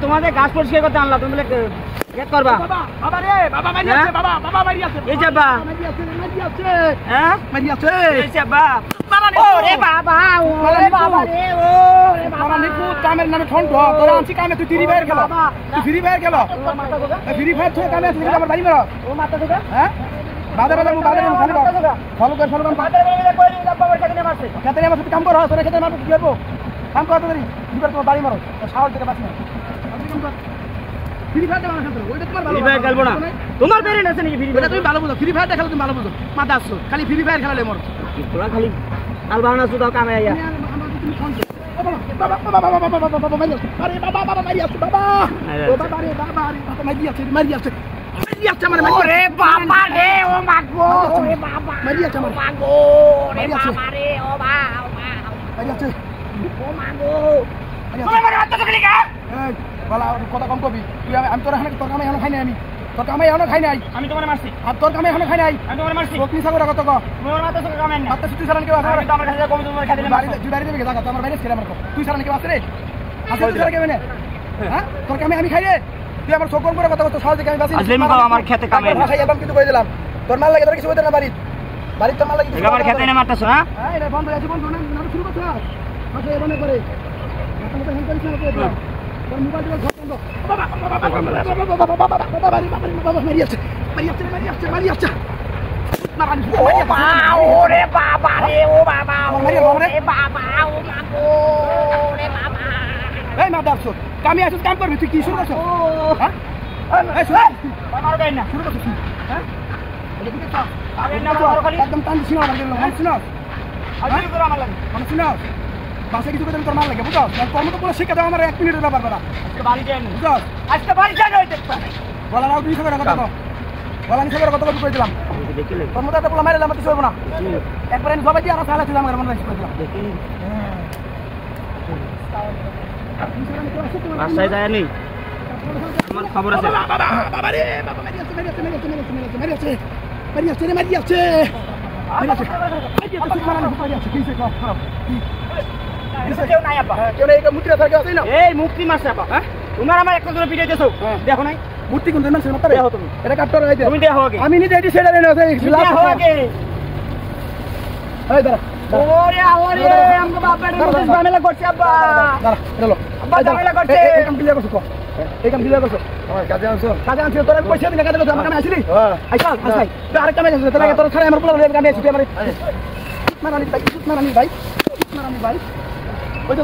তোমাদের গাছ পরিষ্কার করতে আনলা তুমি গেট করবা বাবা রে বাবা মারি আছে বাবা বাবা মারি আছে এই যাবা মারি আছে হ্যাঁ মারি আছে এই যাবা ওরে বাবা ওরে বাবা রে ওরে বাবা নিকু কামের নামে ঠন্ড তোরা আনছি কামে তুই ফ্রি ফায়ার খেলো তুই ফ্রি ফায়ার খেলো ফ্রি ফায়ার তুই কামে তুই আমার বাড়ি মারো ও মাথা ঢোকা হ্যাঁ বাদে বাদে ফলো কর বাদে বাদে কই দিন বাবার খেতে মারছে খেতে মারছে কাম করো তোরা খেতে মারবো কি করব কাম করো তোরি দিবার তোমার বাড়ি মারো সাহস থেকে বাঁচি না ফ্রি ফায়ার দেওয়া না ওইটা তোমার ভালো ফ্রি ফায়ার খেলবো না তোমার বেরেন আছে নাকি ফ্রি ফায়ার তুমি ভালো বুঝো ফ্রি ফায়ার খেলো তুমি ভালো বুঝো মাথা আসছো খালি ফ্রি ফায়ার খেলালে মর তোরা খালি আলবানা সুদা কামে আইয়া বাবা বাবা বাবা বাবা বাবা বাবা মারি আছে আরে বাবা বাবা মারি আছে বাবা ও বাবা রে বাবা রে বাবা মারি আছে মারি আছে ওরে বাবা রে ও মাগো ওরে বাবা মারি আছে আমার মাগো রে বাবা রে ও বাবা মারি আছে ও মাগো তুমি মারি হাত তো গলি কা এই বলা কথা কম কবি তুই আমি তোর এখানে তোর কামে এখনো খাই নাই আমি তোর কামে এখনো খাই নাই আমি তোমারে মারছি আর তোর কামে এখনো খাই নাই আমি তোমারে মারছি বকনি সাগর কত কো মোর মাথা সঙ্গে কামে না মাথা সুতি সারান কে আছে আমার কাছে কবি তোমার খাইলে বাড়ি জুড়াই দেবে জায়গা তোমার বাইরে ছেড়ে মারকো তুই সারান কে আছে রে আছে তুই সারা কে মানে হ্যাঁ তোর কামে আমি খাই রে তুই আমার সকল করে কথা বলতো সহজ থেকে আমি বাসি আসলেই মা আমার খেতে কামে না খাই এবং কিন্তু কই দিলাম তোর মাল লাগে তোর কিছু হইতে না বাড়ি বাড়ি তোর মাল লাগে আমার খেতে না মারতাছ হ্যাঁ হ্যাঁ এটা বন্ধ আছে বন্ধ না শুরু করছ মাথা এবারে করে মাথা মতো হ্যান্ড করিস না তোর মোবাইল দিয়ে ঘর বন্ধ বাবা বাবা মারি আছে মারি আছে ও বাবা ওরে বাবা রে ও বাবা ওরে বাবা ও মাগো রে বাবা এই না দাঁড়ছো কামে আসিস কাম করবি তুই কি শুরু করছ হ্যাঁ এই শুন আমার গাই না শুরু করছিস হ্যাঁ এটা কি করছ আরে না খালি একদম টান দিছিস না আমার গেল শুন আজকে করে আমার লাগে মানে শুন বাসে কিছু করে তোর মাল লাগে বুঝছ তোর মতো পুরো শিখে দাও আমার 1 মিনিটের ব্যাপার বলা আজকে বাড়ি যাই না বুঝছ আজকে বাড়ি যাই না দেখবা বলা নাও 200 টাকা কথা বলা 200 টাকা কথা কই দিলাম দেখিলে তোর মতো একটা পোলা মারলাম তুই সরব না একবার আমি সবাই দিয়ে আর সালা ছিলাম আমার মনে রাখছি কইলাম দেখি রাস্তায় যায় নি আমার খবর আছে বাবা রে বাবা মারি আছে কেউ নাই আপা কেউ নাই এটা মুত্রা থাকে আছে না এই মুক্তি মারছে আপা হ্যাঁ তোমার আমার একটা জন্য ভিডিও দেছো দেখো নাই মূর্তি কোন দিন মারছে না দেখো তুমি এটা কাটর হইছে তুমি দেখো আগে আমি নিজে এটি সেটা দেন আছে দেখো আগে এই দাঁড়া ওরে আওরে আমগো বাবার মধ্যে ঝামেলা করছে আব্বা দাঁড়া চলো আব্বা ঝামেলা করছে এই কাম ক্লিয়ার করছো এই কাম ক্লিয়ার করছো আমার কাজে আনছো তোর পয়সা দিন কাজে করছো আমার কামে আসলি হ্যাঁ আইসাল তুই আরেক কামে যাস তোর তোর ছাড়া আমার পোলা কামে আসি তুই আমার মারানি ভাই ওই